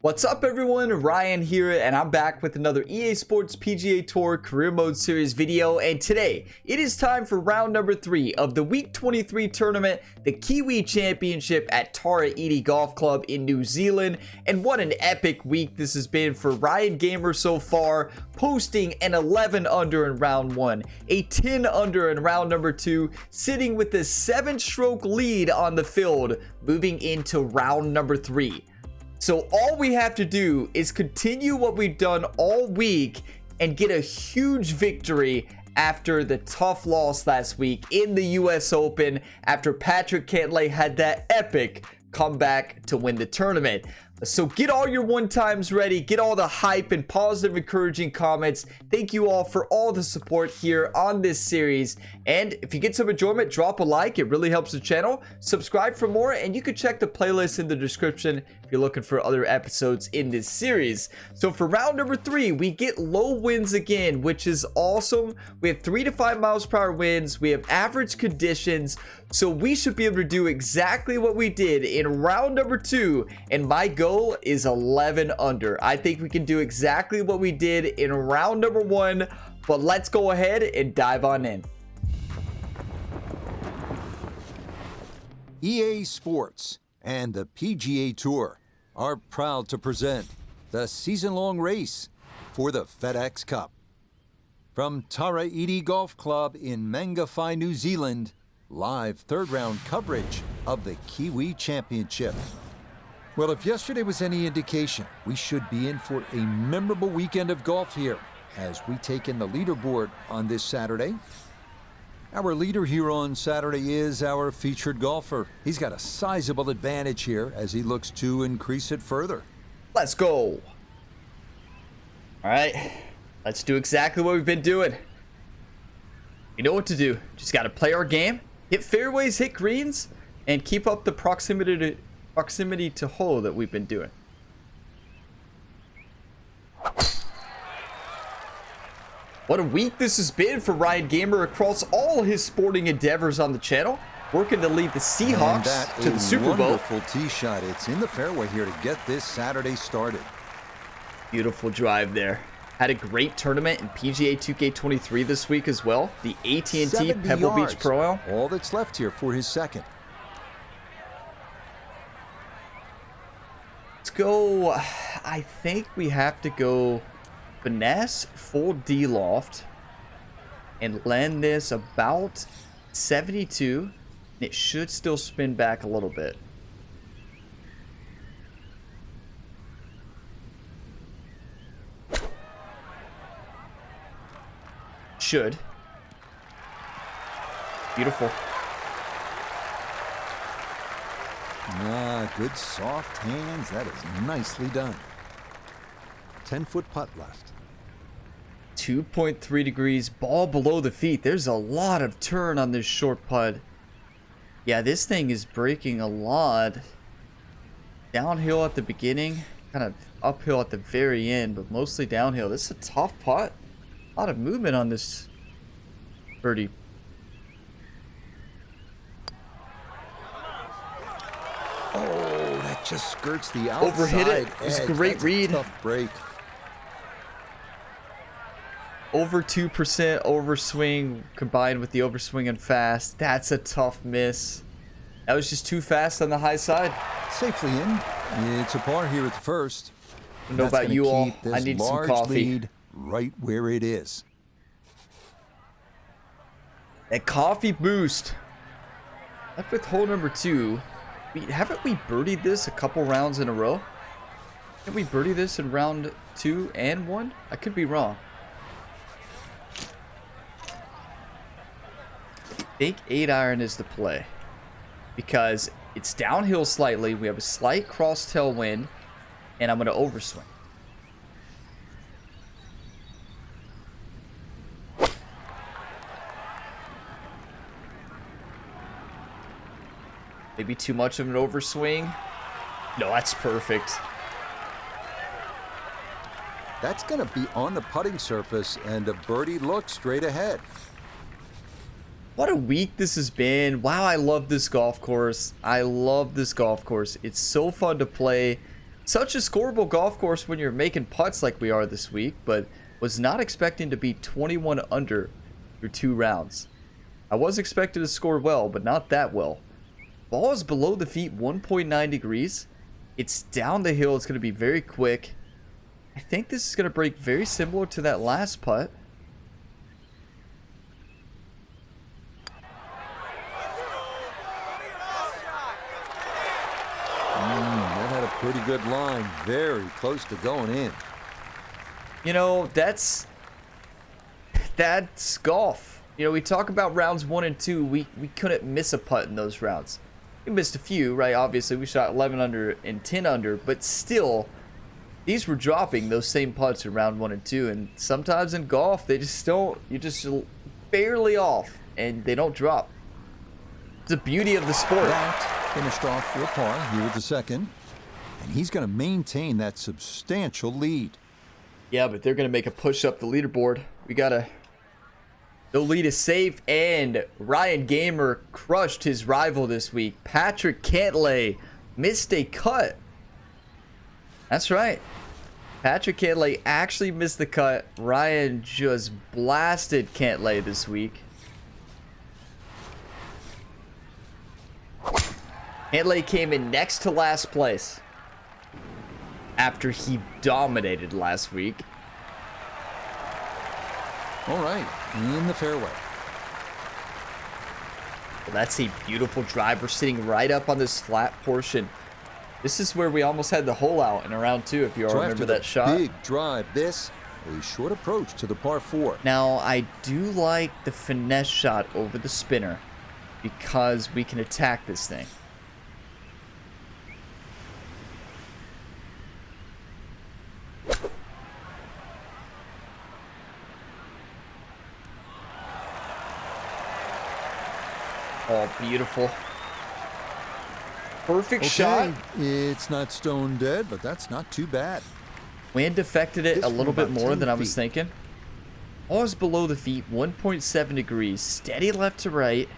What's up everyone, Ryan here, and I'm back with another EA Sports PGA Tour Career Mode Series video, and today it is time for round number 3 of the Week 23 tournament, the KIWI Championship at ITI Golf Club in New Zealand. And what an epic week this has been for Ryan Gamer so far, posting an 11 under in round 1, a 10 under in round number 2, sitting with a 7-stroke lead on the field, moving into round number 3. So all we have to do is continue what we've done all week and get a huge victory after the tough loss last week in the US Open after Patrikios had that epic comeback to win the tournament. So get all your one-times ready, get all the hype and positive encouraging comments. Thank you all for all the support here on this series. And if you get some enjoyment, drop a like, it really helps the channel. Subscribe for more, and you can check the playlist in the description if you're looking for other episodes in this series. So for round number 3, we get low winds again, which is awesome. We have 3 to 5 miles per hour winds, we have average conditions, so we should be able to do exactly what we did in round number 2, and my goal is 11 under. I think we can do exactly what we did in round number 1, but let's go ahead and dive on in. EA Sports and the PGA Tour are proud to present the season-long race for the FedEx Cup. From ITI Golf Club in Mangawhai, New Zealand, live third-round coverage of the KIWI Championship. Well, if yesterday was any indication, we should be in for a memorable weekend of golf here as we take in the leaderboard on this Saturday. Our leader here on Saturday is our featured golfer. He's got a sizable advantage here as he looks to increase it further. Let's go. All right, let's do exactly what we've been doing. You know what to do. Just got to play our game, hit fairways, hit greens, and keep up the proximity to hole that we've been doing. What a week this has been for Ryan Gamer across all his sporting endeavors on the channel, working to lead the Seahawks to the Super Bowl. Wonderful tee shot. It's in the fairway here to get this Saturday started. Beautiful drive there. Had a great tournament in PGA 2K23 this week as well. The AT&T Pebble Beach Pro-Am. All that's left here for his second. Let's go. I think we have to go finesse, full D loft, and land this about 72. And it should still spin back a little bit. Should. Beautiful. Good soft hands. That is nicely done. 10-foot putt left. 2.3 degrees, ball below the feet. There's a lot of turn on this short putt. Yeah, this thing is breaking a lot. Downhill at the beginning, kind of uphill at the very end, but mostly downhill. This is a tough putt. A lot of movement on this birdie. Oh, that just skirts the outside. Overhit it. It's a great read. Tough break. Over 2% overswing combined with the overswing and fast. That's a tough miss. That was just too fast on the high side. Safely in. It's a par here at the first. I don't know about you all. I need some coffee. Lead right where it is. That coffee boost. Left with hole number 2. Haven't we birdied this a couple rounds in a row? Did we birdie this in round 2 and 1? I could be wrong. I think 8-iron is the play because it's downhill slightly. We have a slight cross tailwind, and I'm going to overswing. Maybe too much of an overswing. No, that's perfect. That's going to be on the putting surface, and a birdie look straight ahead. What a week this has been. Wow, I love this golf course. I love this golf course. It's so fun to play. such a scoreable golf course when you're making putts like we are this week, but was not expecting to be 21 under through 2 rounds. I was expected to score well, but not that well. Ball is below the feet 1.9 degrees. It's down the hill. It's going to be very quick. I think this is going to break very similar to that last putt. That had a pretty good line. Very close to going in. You know, that's golf. You know, we talk about rounds 1 and 2. We couldn't miss a putt in those rounds. We missed a few, right? Obviously, we shot 11 under and 10 under, but still, these were dropping those same putts in round 1 and 2. And sometimes in golf, they just don't. You're just barely off, and they don't drop. It's the beauty of the sport. That finished off for a par here with the second, and he's going to maintain that substantial lead. Yeah, but they're going to make a push up the leaderboard. We got to... The lead is safe, and Ryan Gamer crushed his rival this week. Patrick Cantlay missed a cut. That's right. Patrick Cantlay actually missed the cut. Ryan just blasted Cantlay this week. Cantlay came in next to last place after he dominated last week. All right, in the fairway. Well, that's a beautiful driver sitting right up on this flat portion. This is where we almost had the hole out in round 2, if you all remember that shot. Big drive, this a short approach to the par 4. Now, I do like the finesse shot over the spinner because we can attack this thing. Oh, beautiful. Perfect shot. It's not stone dead, but that's not too bad. Wind affected it This a little from bit about more 10 than I was feet. thinking. Ball is below the feet, 1.7 degrees. Steady left to right.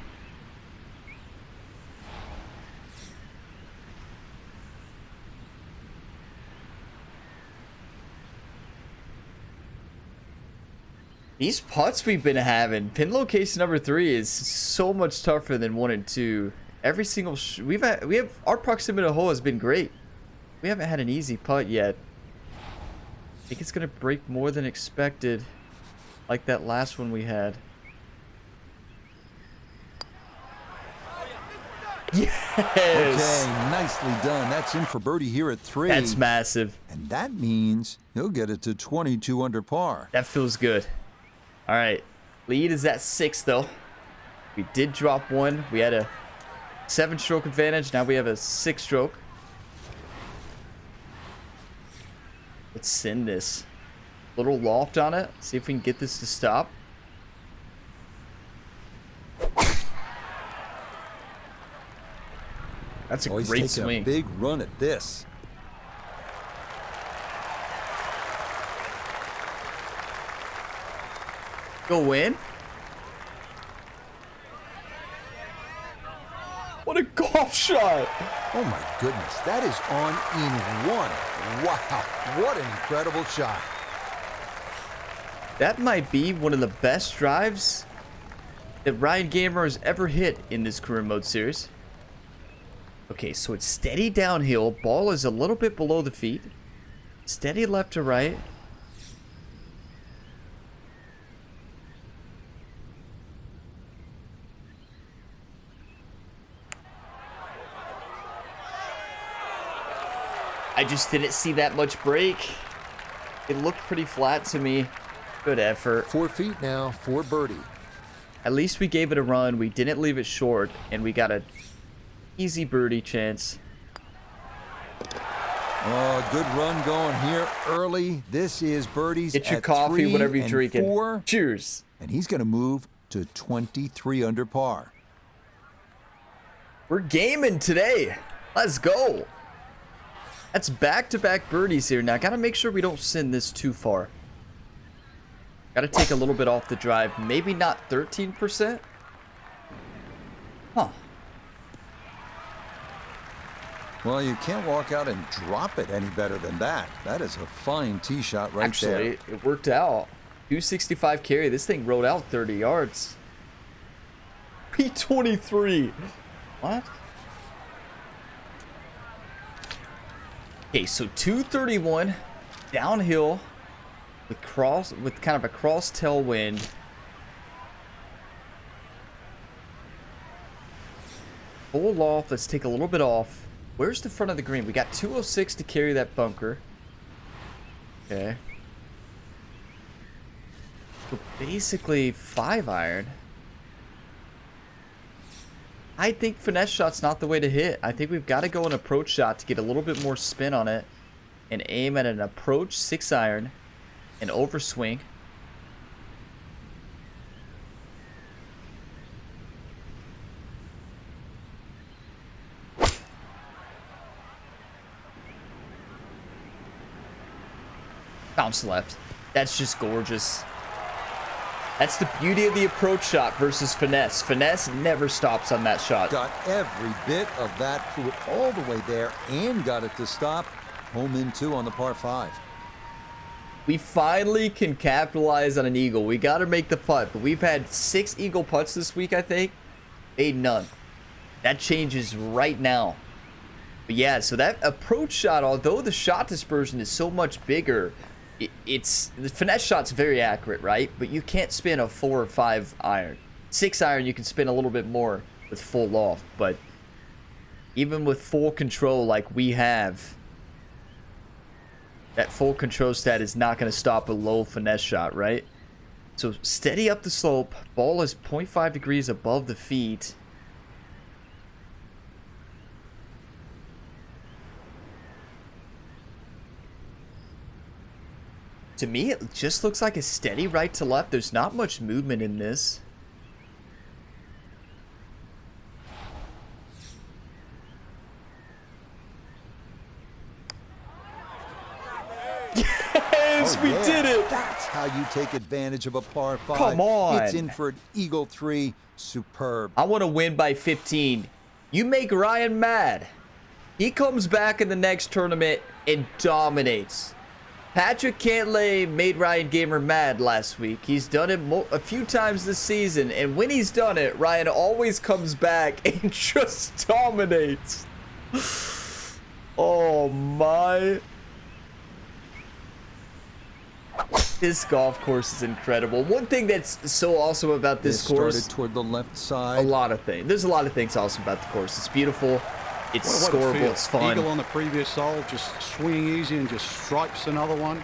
These putts we've been having, pin location number 3 is so much tougher than 1 and 2. Every single our proximity to hole has been great. We haven't had an easy putt yet. I think it's gonna break more than expected, like that last one we had. Yes. Okay, nicely done. That's in for birdie here at 3. That's massive. And that means he'll get it to 22 under par. That feels good. All right, lead is at 6 though. We did drop 1. We had a 7-stroke advantage. Now we have a 6-stroke. Let's send this. Little loft on it. See if we can get this to stop. That's a He's great taking swing. a big run at this. Go in. What a golf shot. Oh my goodness, that is on in 1. Wow, what an incredible shot. That might be one of the best drives that Ryan Gamer has ever hit in this career mode series. Okay, so it's steady downhill. Ball is a little bit below the feet. Steady left to right. I just didn't see that much break. It looked pretty flat to me. Good effort. 4 feet now for birdie. At least we gave it a run. We didn't leave it short, and we got an easy birdie chance. Oh, good run going here early. This is birdies Get your at coffee, 3 whatever you're and drinking. 4, Cheers. and he's going to move to 23 under par. We're gaming today. Let's go. That's back-to-back birdies here. Now, gotta make sure we don't send this too far. Gotta take a little bit off the drive. Maybe not 13%. Huh. Well, you can't walk out and drop it any better than that. That is a fine tee shot right there. Actually, it worked out. 265 carry. This thing rode out 30 yards. 323. What? Okay, so 231 downhill with kind of a cross tailwind. Full off. Let's take a little bit off. Where's the front of the green? We got 206 to carry that bunker. Okay. So basically 5 iron. I think finesse shot's not the way to hit. I think we've got to go an approach shot to get a little bit more spin on it and aim at an approach 6 iron and overswing. Bounce left. That's just gorgeous. That's the beauty of the approach shot versus finesse. Finesse never stops on that shot. Got every bit of that, threw it all the way there and got it to stop. Home in 2 on the par 5. We finally can capitalize on an eagle. We got to make the putt, but we've had 6 eagle putts this week, I think. Made none. That changes right now. But yeah, so that approach shot, although the shot dispersion is so much bigger, the finesse shot's very accurate, right? But you can't spin a 4 or 5 iron. 6 iron, you can spin a little bit more with full loft. But even with full control like we have, that full control stat is not going to stop a low finesse shot, right? So steady up the slope. Ball is 0.5 degrees above the feet. To me, it just looks like a steady right to left. There's not much movement in this. Yes, we did it. That's how you take advantage of a par 5. Come on. It's in for an eagle 3. Superb. I want to win by 15. You make Ryan mad. He comes back in the next tournament and dominates. Patrick Cantlay made Ryan Gamer mad last week. He's done it a few times this season, and when he's done it, Ryan always comes back and just dominates. Oh my. This golf course is incredible. One thing that's so awesome about this course. Started toward the left side. A lot of things. There's a lot of things awesome about the course. It's beautiful. It's scoreable. It's fun. Eagle on the previous hole, just swinging easy and just stripes another one.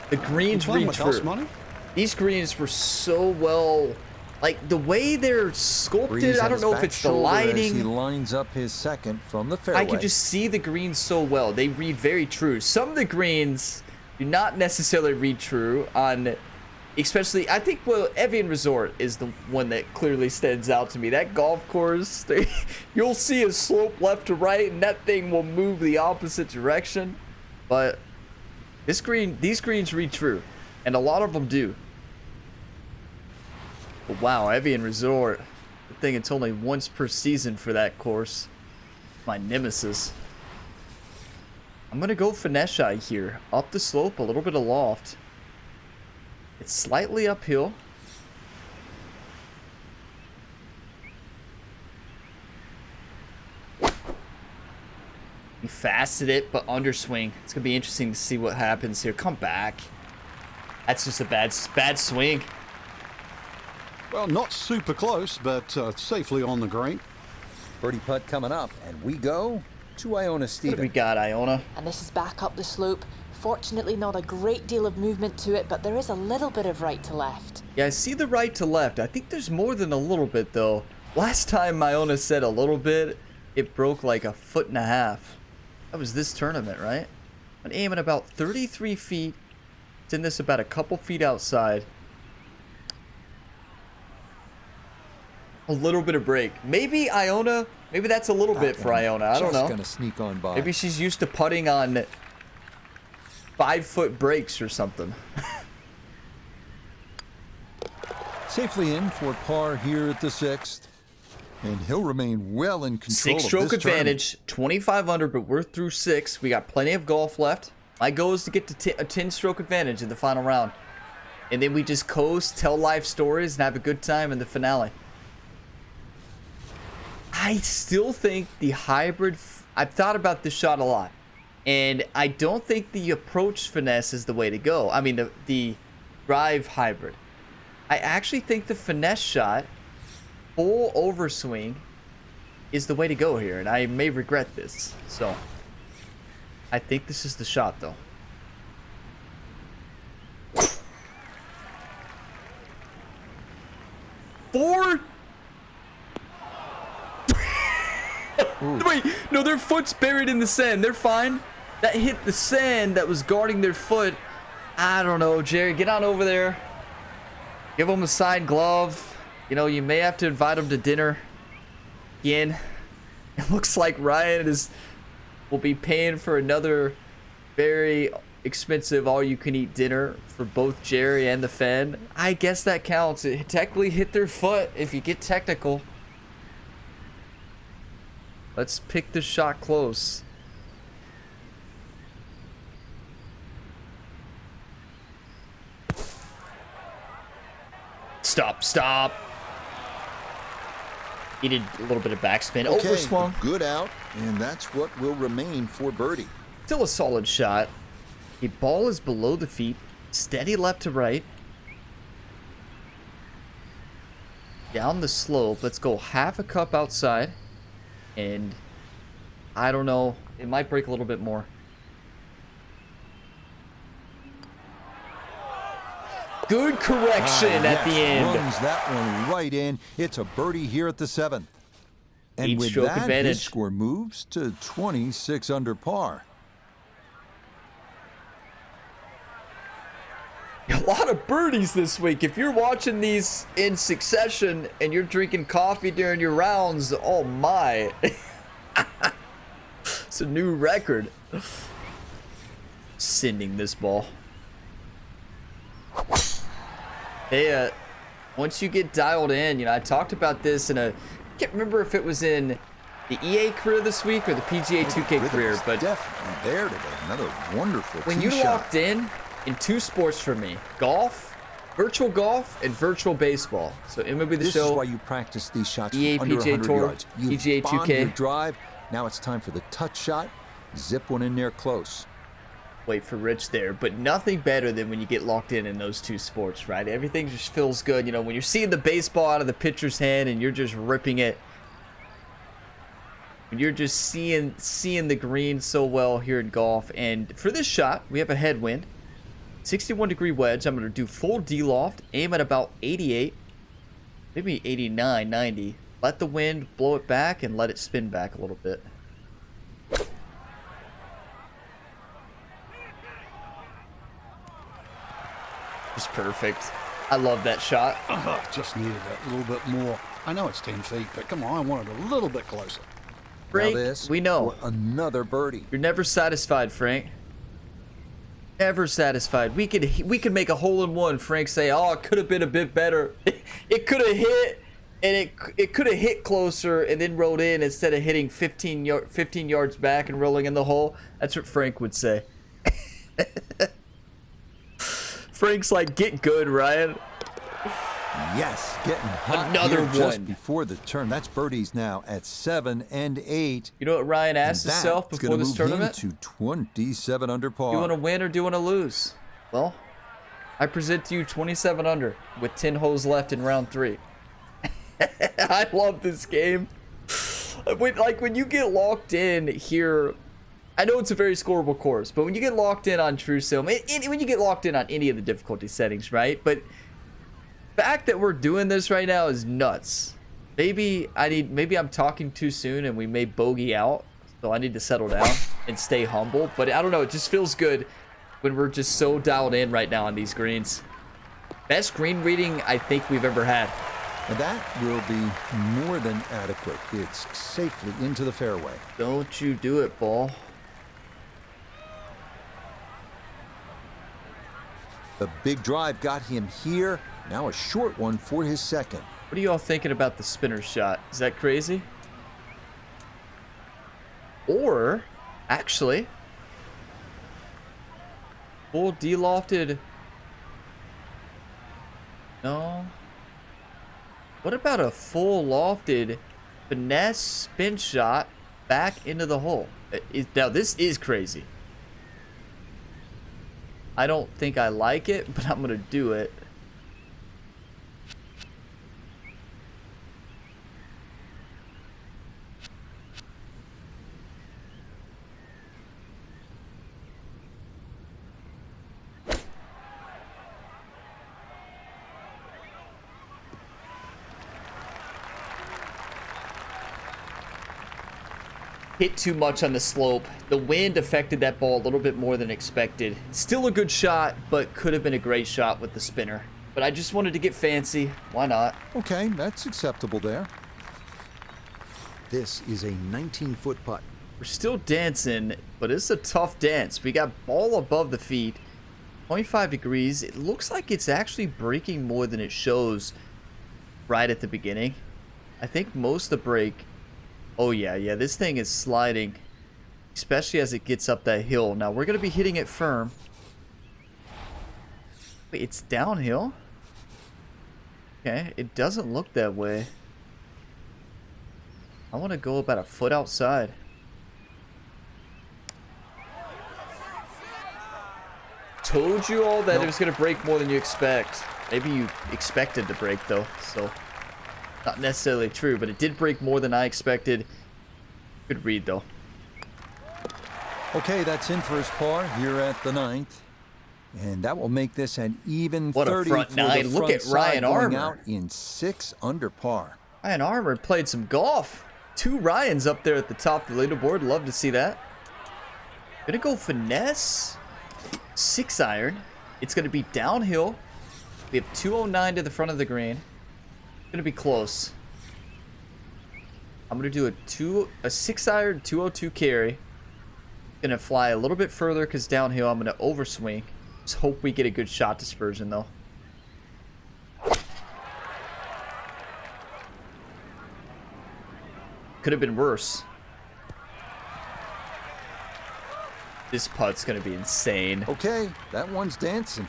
The greens read true. These greens were so well, like the way they're sculpted. I don't know if it's the lighting. He lines up his second from the fairway. I can just see the greens so well. They read very true. Some of the greens do not necessarily read true on, especially, I think, well, Evian Resort is the one that clearly stands out to me. That golf course, you'll see a slope left to right, and that thing will move the opposite direction. But these greens read true, and a lot of them do. But wow, Evian Resort. I think it's only once per season for that course. My nemesis. I'm going to go finesse shot here. Up the slope, a little bit of loft. It's slightly uphill. You fasted it, but underswing. It's going to be interesting to see what happens here. Come back. That's just a bad swing. Well, not super close, but safely on the green. Birdie putt coming up, and we go to Iona Stevens. What do we got, Iona? And this is back up the slope. Fortunately, not a great deal of movement to it, but there is a little bit of right to left. Yeah, I see the right to left. I think there's more than a little bit, though. Last time Iona said a little bit, it broke like 1.5 feet. That was this tournament, right? I'm aiming about 33 feet. It's in this about a couple feet outside. A little bit of break. Maybe Iona, maybe that's a little bit for Iona. I don't know. Just gonna sneak on by. Maybe she's used to putting on 5-foot breaks or something. Safely in for par here at the 6th. and he'll remain well in control of Six-stroke this tournament. advantage, 25 under, but we're through 6. We got plenty of golf left. My goal is to get to a 10-stroke advantage in the final round. And then we just coast, tell life stories, and have a good time in the finale. I still think the hybrid... I've thought about this shot a lot. And I don't think the approach finesse is the way to go. I mean, the drive hybrid. I actually think the finesse shot, full overswing, is the way to go here. And I may regret this. So, I think this is the shot, though. Four? Wait, no, their foot's buried in the sand. They're fine. That hit the sand that was guarding their foot. I don't know, Jerry. Get on over there. Give them a signed glove. You know, you may have to invite them to dinner. Again, it looks like Ryan will be paying for another very expensive all-you-can-eat dinner for both Jerry and the fan. I guess that counts. It technically hit their foot if you get technical. Let's pick this shot close. Stop. He did a little bit of backspin. Okay, Overswung. good out, and that's what will remain for birdie. Still a solid shot. The ball is below the feet. Steady left to right. Down the slope. Let's go half a cup outside. And I don't know. It might break a little bit more. Good correction at the end. Runs that one right in. It's a birdie here at the 7th. And with Eight-stroke that, advantage. his score moves to 26 under par. A lot of birdies this week. If you're watching these in succession and you're drinking coffee during your rounds, oh my. It's a new record. Sending this ball. Hey, once you get dialed in, you know, I talked about this in I can't remember if it was in the EA career this week or the PGA 2K career, but definitely there today. Another wonderful when tee you shot. locked in two sports for me, golf, virtual golf, and virtual baseball. So MLB The This Show, is why you practice these shots EA from under PGA 100 Tour, yards. You PGA bond 2K. your drive. Now it's time for the touch shot. Zip one in there close. wait for Rich there, but nothing better than when you get locked in those two sports, right? Everything just feels good. You know, when you're seeing the baseball out of the pitcher's hand and you're just ripping it. And you're just seeing the green so well here in golf. And for this shot, we have a headwind. 61-degree wedge. I'm going to do full D-loft. Aim at about 88. Maybe 89, 90. Let the wind blow it back and let it spin back a little bit. Just perfect. I love that shot. Just needed that little bit more. I know it's 10 feet, but come on, I want it a little bit closer. Frank, Now this we know. for another birdie. You're never satisfied, Frank. Never satisfied. We could make a hole-in-one. Frank say, "Oh, it could have been a bit better. It could have hit, and it could have hit closer, and then rolled in instead of hitting 15 yards back and rolling in the hole." That's what Frank would say. Frank's like, "Get good, Ryan." Yes, getting hot Another here just one. before the turn. That's birdies now at 7 and 8. You know what Ryan asked And himself that's before gonna this move tournament? him to 27 under par. Do you want to win or do you want to lose? Well, I present to you 27 under with 10 holes left in round 3. I love this game. When you get locked in here, I know it's a very scoreable course, but when you get locked in on True Sim, when you get locked in on any of the difficulty settings, right? But the fact that we're doing this right now is nuts. Maybe I'm talking too soon and we may bogey out, so I need to settle down and stay humble. But I don't know, it just feels good when we're just so dialed in right now on these greens. Best green reading I think we've ever had. And that will be more than adequate. It's safely into the fairway. Don't you do it, ball. The big drive got him here. Now a short one for his second. What are you all thinking about the spinner shot? Is that crazy? Or, actually, full de-lofted. No. What about a full lofted finesse spin shot back into the hole? Now, this is crazy. I don't think I like it, but I'm going to do it. Hit too much on the slope. The wind affected that ball a little bit more than expected. Still a good shot, but could have been a great shot with the spinner. But I just wanted to get fancy. Why not? Okay, that's acceptable there. This is a 19-foot putt. We're still dancing, but it's a tough dance. We got ball above the feet, 25 degrees. It looks like it's actually breaking more than it shows right at the beginning. I think most of the break. Oh yeah, this thing is sliding, especially as it gets up that hill. Now we're gonna be hitting it firm. Wait, it's downhill? Okay, it doesn't look that way. I want to go about a foot outside. Told you all that it was gonna break more than you expect. Maybe you expected to break though, so. Not necessarily true, but it did break more than I expected. Good read, though. Okay, that's in first par here at the 9th. And that will make this an even What 30 a front for nine. the Look front at side, Ryan going Armour. out in 6 under par. Ryan Armour played some golf. 2 Ryans up there at the top of the leaderboard. Love to see that. Gonna go finesse. 6 iron. It's gonna be downhill. We have 209 to the front of the green. Gonna be close. I'm gonna do a 6 iron 202 carry. Gonna fly a little bit further because downhill I'm gonna overswing. Just hope we get a good shot dispersion though. Could have been worse. This putt's gonna be insane. Okay, that one's dancing.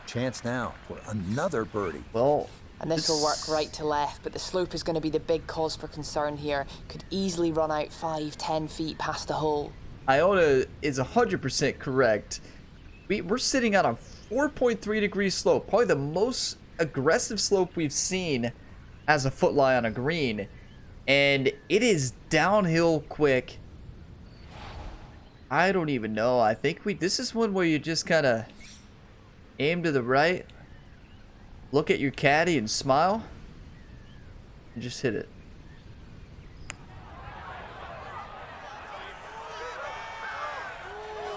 Chance now for another birdie. Well, And this will work right to left, but the slope is going to be the big cause for concern here. Could easily run out 5-10 feet past the hole. Iona is 100% correct. We're sitting on a 4.3 degree slope, probably the most aggressive slope we've seen as a foot lie on a green, and it is downhill quick. I don't even know. I think this is one where you just kind of aim to the right, look at your caddy and smile, and just hit it.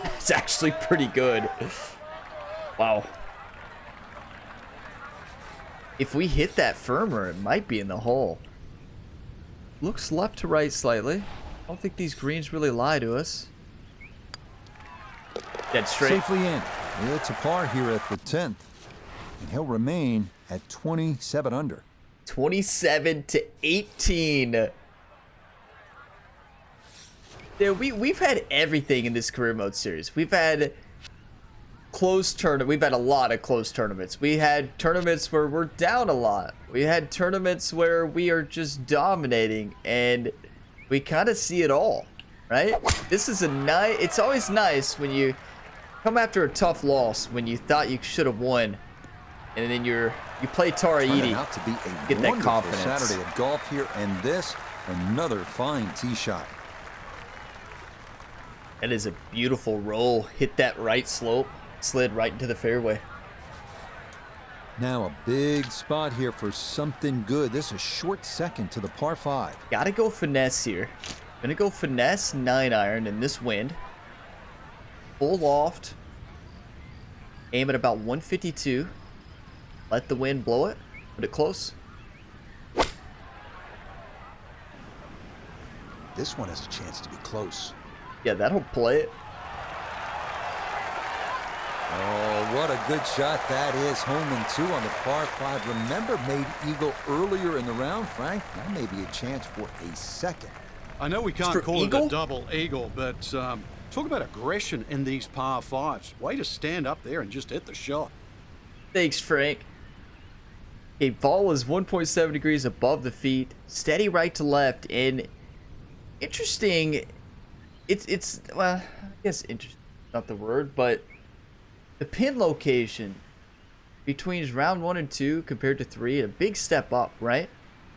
It's actually pretty good. Wow. If we hit that firmer, it might be in the hole. Looks left to right slightly. I don't think these greens really lie to us. Dead straight. Safely in. It's a par here at the 10th. And he'll remain at 27 under. 27 to 18. Yeah, we've had everything in this career mode series. We've had close tournament. We've had a lot of close tournaments. We had tournaments where we're down a lot. We had tournaments where we are just dominating, and we kind of see it all, right? This is a nice. It's always nice when you come after a tough loss when you thought you should have won, and then you play Tara Edie. Out to be a get that wonderful confidence. Saturday of golf here, and this another fine tee shot. That is a beautiful roll. Hit that right slope, slid right into the fairway. Now a big spot here for something good. This is a short second to the par 5. Gotta go finesse here. Gonna go finesse 9-iron in this wind. Full loft. Aim at about 152. Let the wind blow it. Put it close. This one has a chance to be close. Yeah, that'll play it. Oh, what a good shot that is. Home and 2 on the par 5. Remember, made eagle earlier in the round, Frank? Now maybe a chance for a second. I know we can't For call eagle? it a double eagle, but talk about aggression in these par 5s. Way to stand up there and just hit the shot. Thanks, Frank. Okay, ball is 1.7 degrees above the feet, steady right to left, and interesting. It's well, I guess interesting, not the word, but the pin location between round 1 and 2 compared to 3, a big step up, right?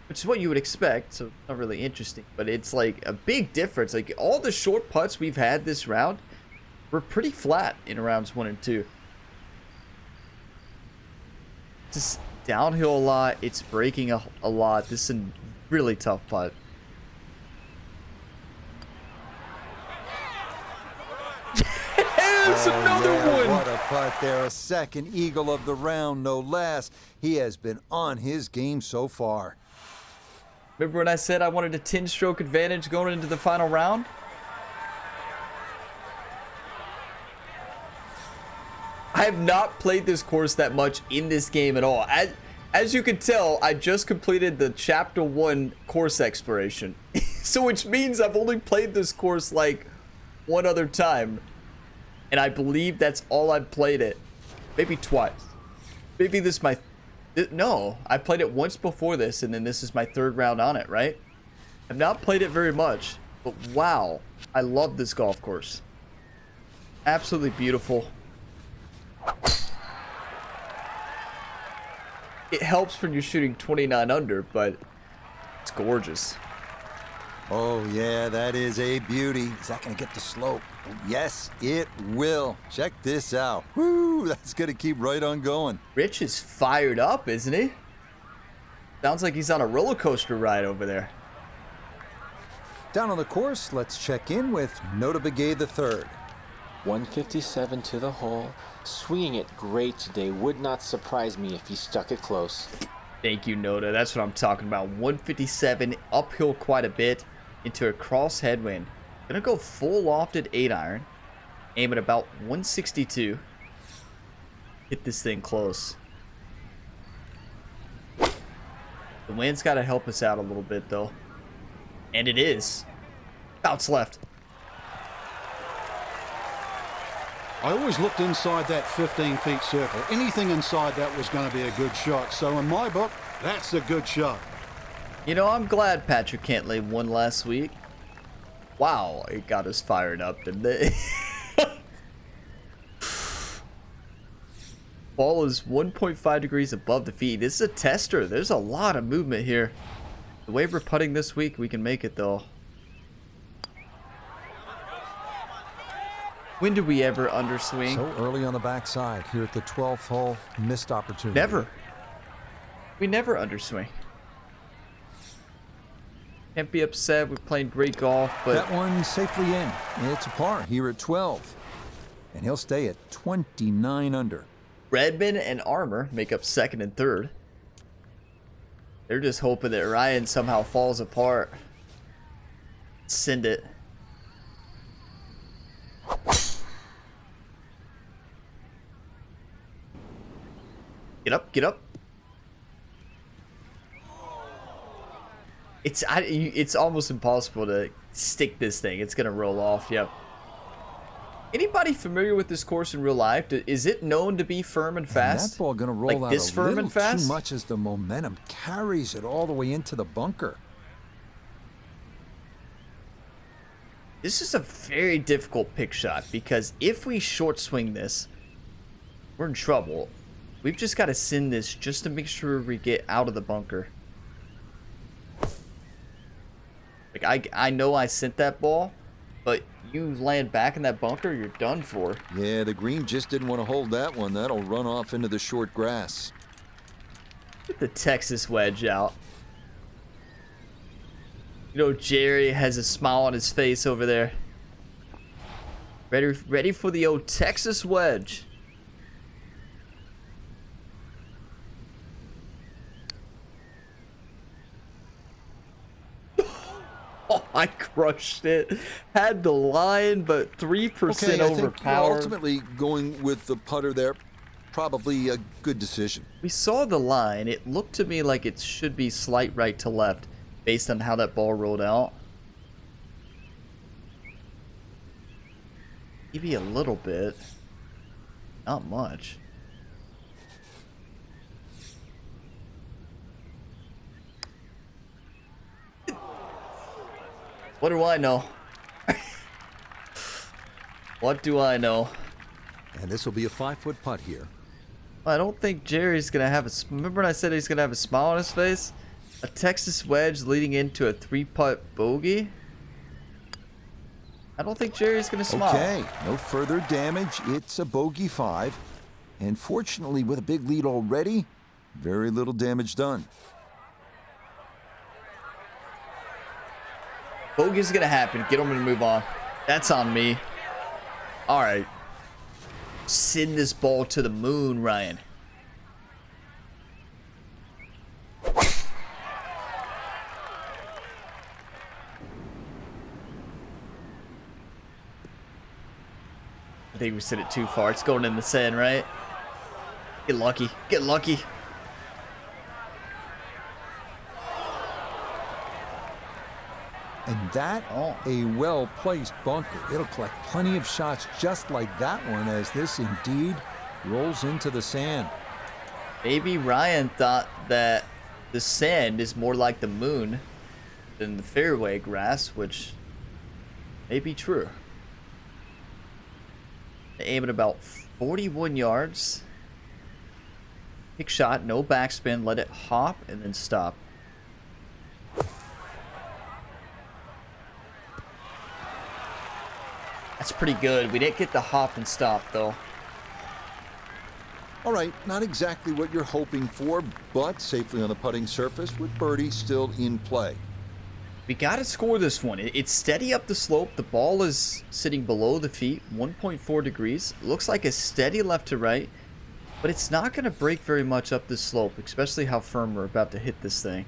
Which is what you would expect, so not really interesting, but it's like a big difference. Like all the short putts we've had this round were pretty flat in rounds 1 and 2. Just downhill a lot. It's breaking a lot. This is a really tough putt. There's another one. What a putt there. A second eagle of the round, no less. He has been on his game so far. Remember when I said I wanted a 10-stroke advantage going into the final round? I have not played this course that much in this game at all. As you can tell, I just completed the Chapter 1 course exploration. So which means I've only played this course like one other time. And I believe that's all I've played it. Maybe twice. Maybe this is my... No, I played it once before this, and then this is my 3rd round on it, right? I've not played it very much, but wow. I love this golf course. Absolutely beautiful. It helps when you're shooting 29 under, but it's gorgeous. Oh, yeah, that is a beauty. Is that going to get the slope? Yes, it will. Check this out. Woo, that's going to keep right on going. Rich is fired up, isn't he? Sounds like he's on a roller coaster ride over there. Down on the course, let's check in with Nota Begay III. 157 to the hole. Swinging it great today. Would not surprise me if he stuck it close. Thank you, Noda. That's what I'm talking about. 157, uphill quite a bit into a cross headwind. Gonna go full lofted 8-iron. Aim at about 162. Hit this thing close. The wind's got to help us out a little bit, though. And it is. Bounce left. I always looked inside that 15 feet circle. Anything inside that was going to be a good shot. So in my book, that's a good shot. You know, I'm glad Patrick Cantlay won last week. Wow, it got us fired up, didn't it? Ball is 1.5 degrees above the feet. This is a tester. There's a lot of movement here. The way we're putting this week, we can make it, though. When do we ever underswing? So early on the backside here at the 12th hole, missed opportunity. Never. We never underswing. Can't be upset. We're playing great golf, but That one safely in. It's a par here at 12. And he'll stay at 29 under. Redmond and Armour make up 2nd and 3rd. They're just hoping that Ryan somehow falls apart. Send it. Get up, get up. It's almost impossible to stick this thing. It's gonna roll off. Yep. Anybody familiar with this course in real life? Is it known to be firm and fast? That ball going to roll like out this a firm little and fast? too much as the momentum carries it all the way into the bunker. This is a very difficult pick shot because if we short swing this, we're in trouble. We've just got to send this just to make sure we get out of the bunker. Like I know I sent that ball, but you land back in that bunker, you're done for. Yeah, the green just didn't want to hold that one. That'll run off into the short grass. Get the Texas wedge out. You know, Jerry has a smile on his face over there. Ready for the old Texas wedge. Oh, I I crushed it. Had the line, but 3% Okay, I think you're overpowered. ultimately going with the putter there. Probably a good decision. We saw the line. It looked to me like it should be slight right to left based on how that ball rolled out. Maybe a little bit. Not much. What do I know? What do I know? And this will be a 5-foot putt here. I don't think Jerry's gonna have a. Remember when I said he's gonna have a smile on his face? A Texas wedge leading into a 3-putt bogey. I don't think Jerry's gonna smile. Okay, no further damage. It's a bogey 5. And fortunately, with a big lead already, very little damage done. Bogey's gonna happen. Get him to move on. That's on me. All right. Send this ball to the moon, Ryan. I think we sent it too far. It's going in the sand, right? Get lucky. Get lucky. And that, a well-placed bunker. It'll collect plenty of shots just like that one as this indeed rolls into the sand. Maybe Ryan thought that the sand is more like the moon than the fairway grass, which may be true. Aim at about 41 yards. Pick shot, no backspin, let it hop and then stop. That's pretty good. We didn't get the hop and stop though. All right, not exactly what you're hoping for, but safely on the putting surface with birdie still in play. We got to score this one. It's steady up the slope. The ball is sitting below the feet, 1.4 degrees. Looks like a steady left to right, but it's not going to break very much up the slope, especially how firm we're about to hit this thing.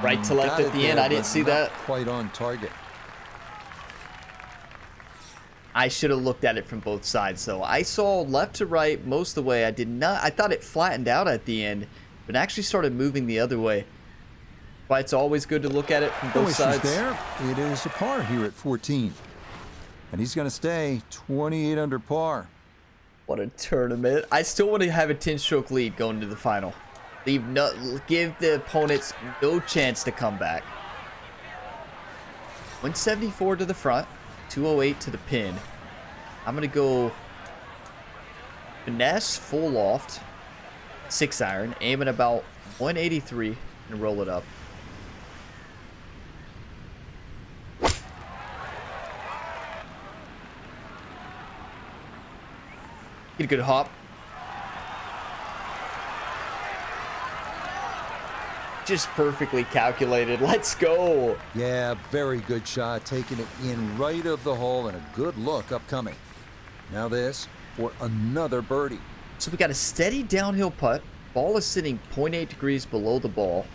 Right to left at the end. I didn't see that. Quite on target. I should have looked at it from both sides, though. I saw left to right most of the way. I did not. I thought it flattened out at the end, but actually started moving the other way. Why it's always good to look at it from both sides. There. It is a par here at 14. And he's going to stay 28 under par. What a tournament. I still want to have a 10-stroke lead going to the final. Give the opponents no chance to come back. 174 to the front, 208 to the pin. I'm going to go finesse, full loft, 6-iron, aim at about 183 and roll it up. Get a good hop. Just perfectly calculated. Let's go. Yeah, very good shot. Taking it in right of the hole and a good look upcoming. Now this for another birdie. So we got a steady downhill putt. Ball is sitting 0.8 degrees below the ball.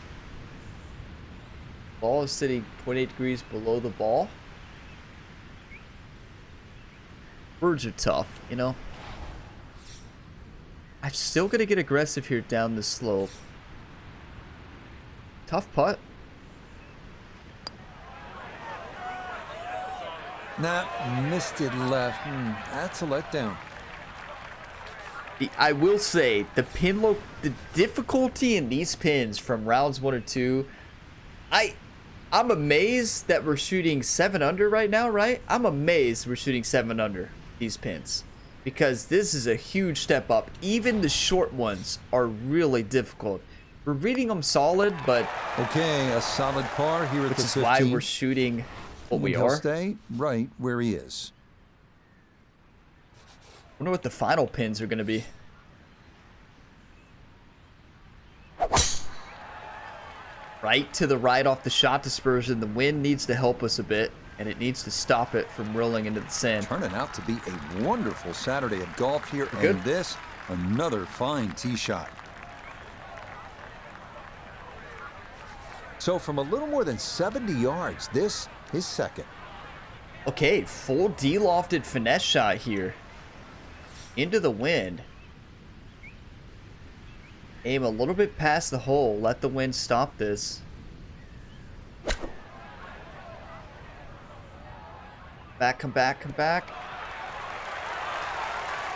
Ball is sitting 0.8 degrees below the ball. Birds are tough, you know. I'm still going to get aggressive here down the slope. Tough putt. Nah, missed it left. That's a letdown. I will say the the difficulty in these pins from rounds 1 or 2. I'm amazed that we're shooting 7 under right now, right? I'm amazed we're shooting 7 under these pins because this is a huge step up. Even the short ones are really difficult. We're reading them solid, but okay, a solid par here at the 15. Which is why we're shooting what we He'll are. Stay right where he is. I wonder what the final pins are going to be. Right to the right off the shot dispersion. The wind needs to help us a bit, and it needs to stop it from rolling into the sand. Turning out to be a wonderful Saturday of golf here, Good. and this, another fine tee shot. So from a little more than 70 yards, this is second. Okay, full D-lofted finesse shot here. Into the wind. Aim a little bit past the hole. Let the wind stop this. Back, come back, come back.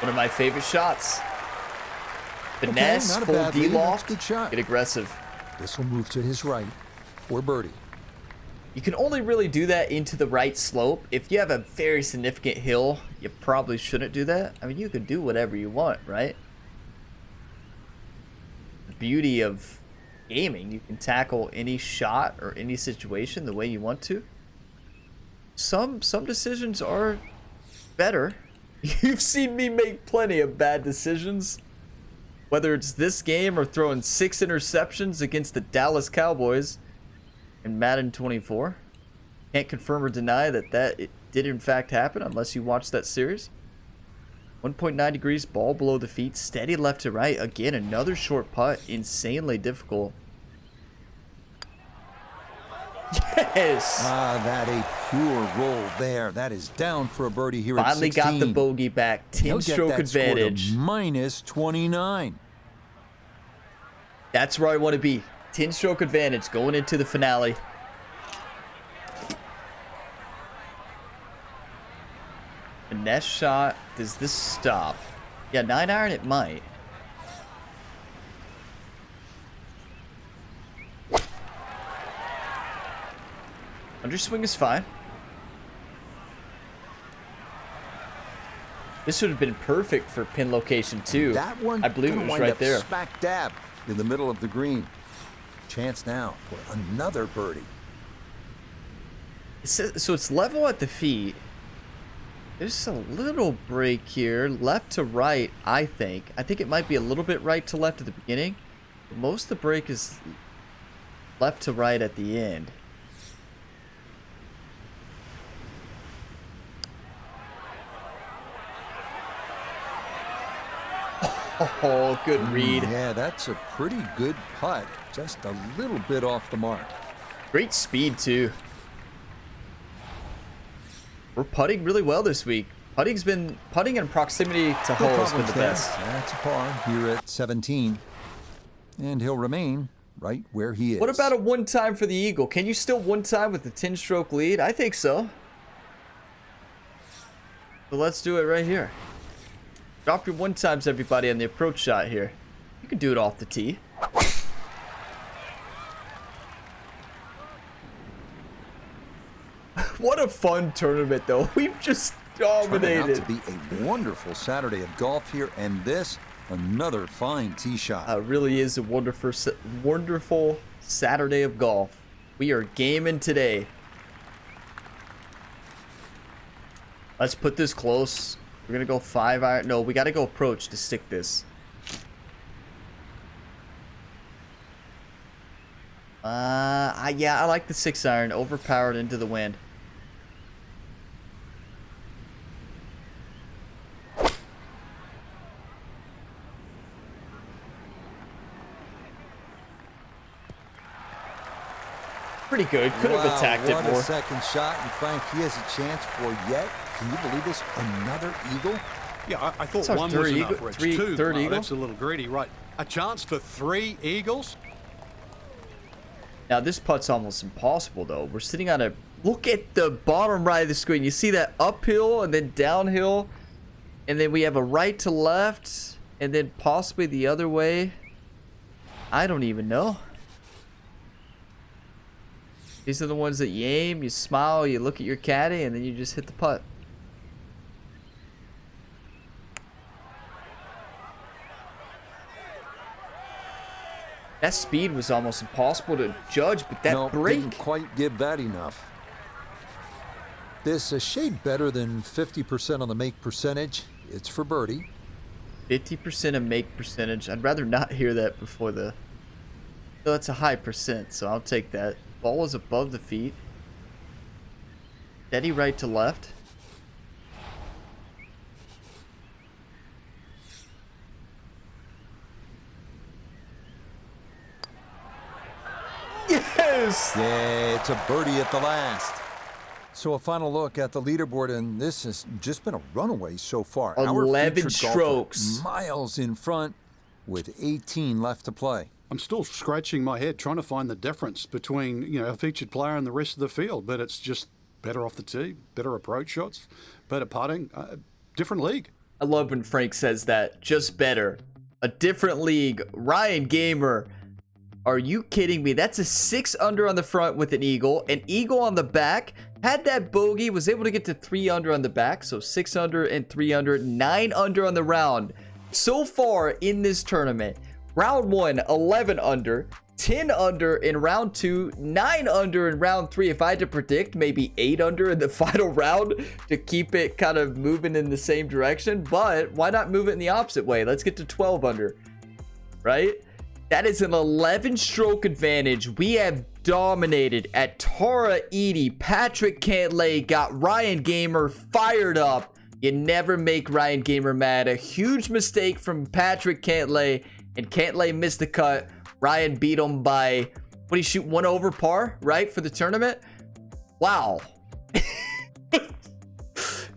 One of my favorite shots. Finesse, not a full bad lead. D-loft. That's a good shot. Get aggressive. This will move to his right for birdie. You can only really do that into the right slope. If you have a very significant hill, you probably shouldn't do that. I mean, you can do whatever you want, right? The beauty of gaming, you can tackle any shot or any situation the way you want to. Some decisions are better. You've seen me make plenty of bad decisions. Whether it's this game or throwing 6 interceptions against the Dallas Cowboys in Madden 24. Can't confirm or deny that it did in fact happen unless you watched that series. 1.9 degrees, ball below the feet, steady left to right. Again, another short putt, insanely difficult. Yes! That a pure roll there. That is down for a birdie here Finally at 16. got the bogey back. 10-stroke advantage. Minus 29. That's where I want to be. 10-stroke advantage going into the finale. Finesse shot. Does this stop? Yeah, 9-iron it might. Underswing is fine. This would have been perfect for pin location too. That one, I believe it was wind right up there. Smack dab in the middle of the green. Chance now for another birdie. So it's level at the feet. There's a little break here, left to right, I think. I think it might be a little bit right to left at the beginning. But most of the break is left to right at the end. Oh, good read. Yeah, that's a pretty good putt. Just a little bit off the mark. Great speed, too. We're putting really well this week. Putting in proximity to hole has been the best. That's a par here at 17. And he'll remain right where he is. What about a one-time for the Eagle? Can you still one-time with the 10-stroke lead? I think so. So let's do it right here. Drop your one-times, everybody, on the approach shot here. You can do it off the tee. What a fun tournament, though. We've just dominated. Turning out to be a wonderful Saturday of golf here, and this, another fine tee shot. It really is a wonderful Saturday of golf. We are gaming today. Let's put this close. We're going to go 5-iron. No, we got to go approach to stick this. Yeah, I like the 6-iron. Overpowered into the wind. Pretty good. Could have attacked it more. What a second shot, and Frank, he has a chance for yet. Can you believe this? Another eagle? Yeah, I thought It's our one third was enough. eagle- Rich. three- Two, third oh, eagle? that's a little greedy, right? A chance for 3 eagles? Now, this putt's almost impossible, though. We're sitting on a... Look at the bottom right of the screen. You see that uphill and then downhill? And then we have a right to left. And then possibly the other way. I don't even know. These are the ones that you aim, you smile, you look at your caddy, and then you just hit the putt. That speed was almost impossible to judge, but that break... didn't quite give that enough. This a shade better than 50% on the make percentage. It's for birdie. 50% of make percentage. I'd rather not hear that before the... So that's a high percent, so I'll take that. Ball is above the feet. Steady right to left. Yes! Patrikios. Yeah, it's a birdie at the last. So a final look at the leaderboard, and this has just been a runaway so far. 11 Our featured strokes. golfer miles in front with 18 left to play. I'm still scratching my head trying to find the difference between, a featured player and the rest of the field, but it's just better off the tee, better approach shots, better putting, different league. I love when Frank says that. Just better. A different league. Ryan Gamer. Are you kidding me? That's a 6 under on the front with an eagle on the back. Had that bogey, was able to get to 3 under on the back. So 6 under and 3 under, 9 under on the round. So far in this tournament, round 1, 11 under, 10 under in round 2, 9 under in round 3. If I had to predict, maybe 8 under in the final round to keep it kind of moving in the same direction. But why not move it in the opposite way? Let's get to 12 under, right? That is an 11 stroke advantage. We have dominated at Tara Edie. Patrick Cantlay got Ryan Gamer fired up. You never make Ryan Gamer mad. A huge mistake from Patrick Cantlay, and Cantlay missed the cut. Ryan beat him by, what did he shoot, 1 over par, right, for the tournament? Wow.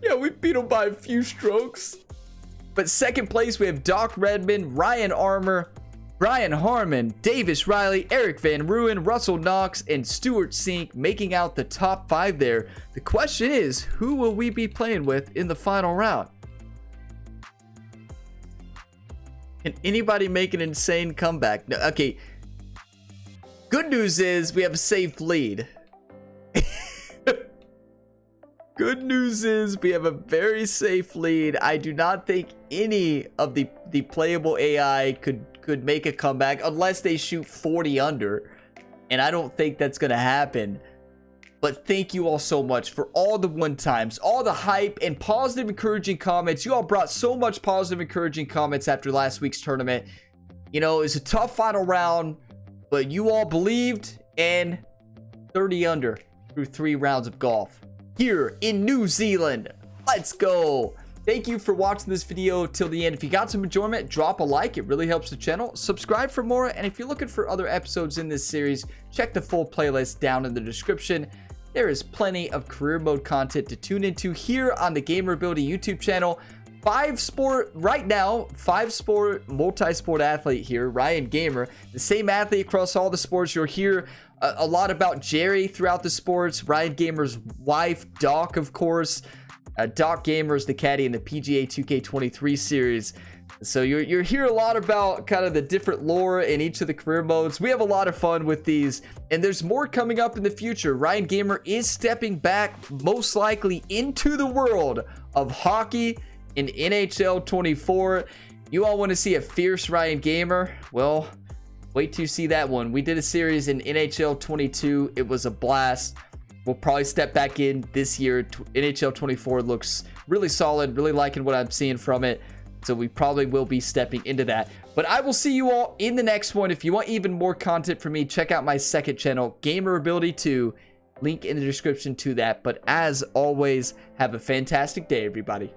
Yeah, we beat him by a few strokes. But second place, we have Doc Redmond, Ryan Armour, Brian Harmon, Davis Riley, Eric Van Ruin, Russell Knox, and Stuart Sink making out the top 5 there. The question is, who will we be playing with in the final round? Can anybody make an insane comeback? No, okay. Good news is we have a safe lead. Good news is we have a very safe lead. I do not think any of the playable AI could make a comeback unless they shoot 40 under. And I don't think that's going to happen. But thank you all so much for all the one times, all the hype and positive, encouraging comments. You all brought so much positive, encouraging comments after last week's tournament. You know, it's a tough final round, but you all believed, and 30 under through 3 rounds of golf here in New Zealand. Let's go. Thank you for watching this video till the end. If you got some enjoyment, drop a like. It really helps the channel. Subscribe for more. And if you're looking for other episodes in this series, check the full playlist down in the description. There is plenty of career mode content to tune into here on the Gamer Ability YouTube channel. 5-sport right now, 5-sport multi-sport athlete here, Ryan Gamer, the same athlete across all the sports. You'll hear a lot about Jerry throughout the sports. Ryan Gamer's wife, Doc, of course. Doc Gamer is the caddy in the PGA 2K23 series. So you're hear a lot about kind of the different lore in each of the career modes. We have a lot of fun with these, and there's more coming up in the future. Ryan Gamer is stepping back, most likely into the world of hockey in NHL 24. You all want to see a fierce Ryan Gamer? Well, wait till you see that one. We did a series in NHL 22. It was a blast. We'll probably step back in this year. NHL 24 looks really solid. Really liking what I'm seeing from it. So we probably will be stepping into that. But I will see you all in the next one. If you want even more content from me, check out my second channel, Gamer Ability 2. Link in the description to that. But as always, have a fantastic day, everybody.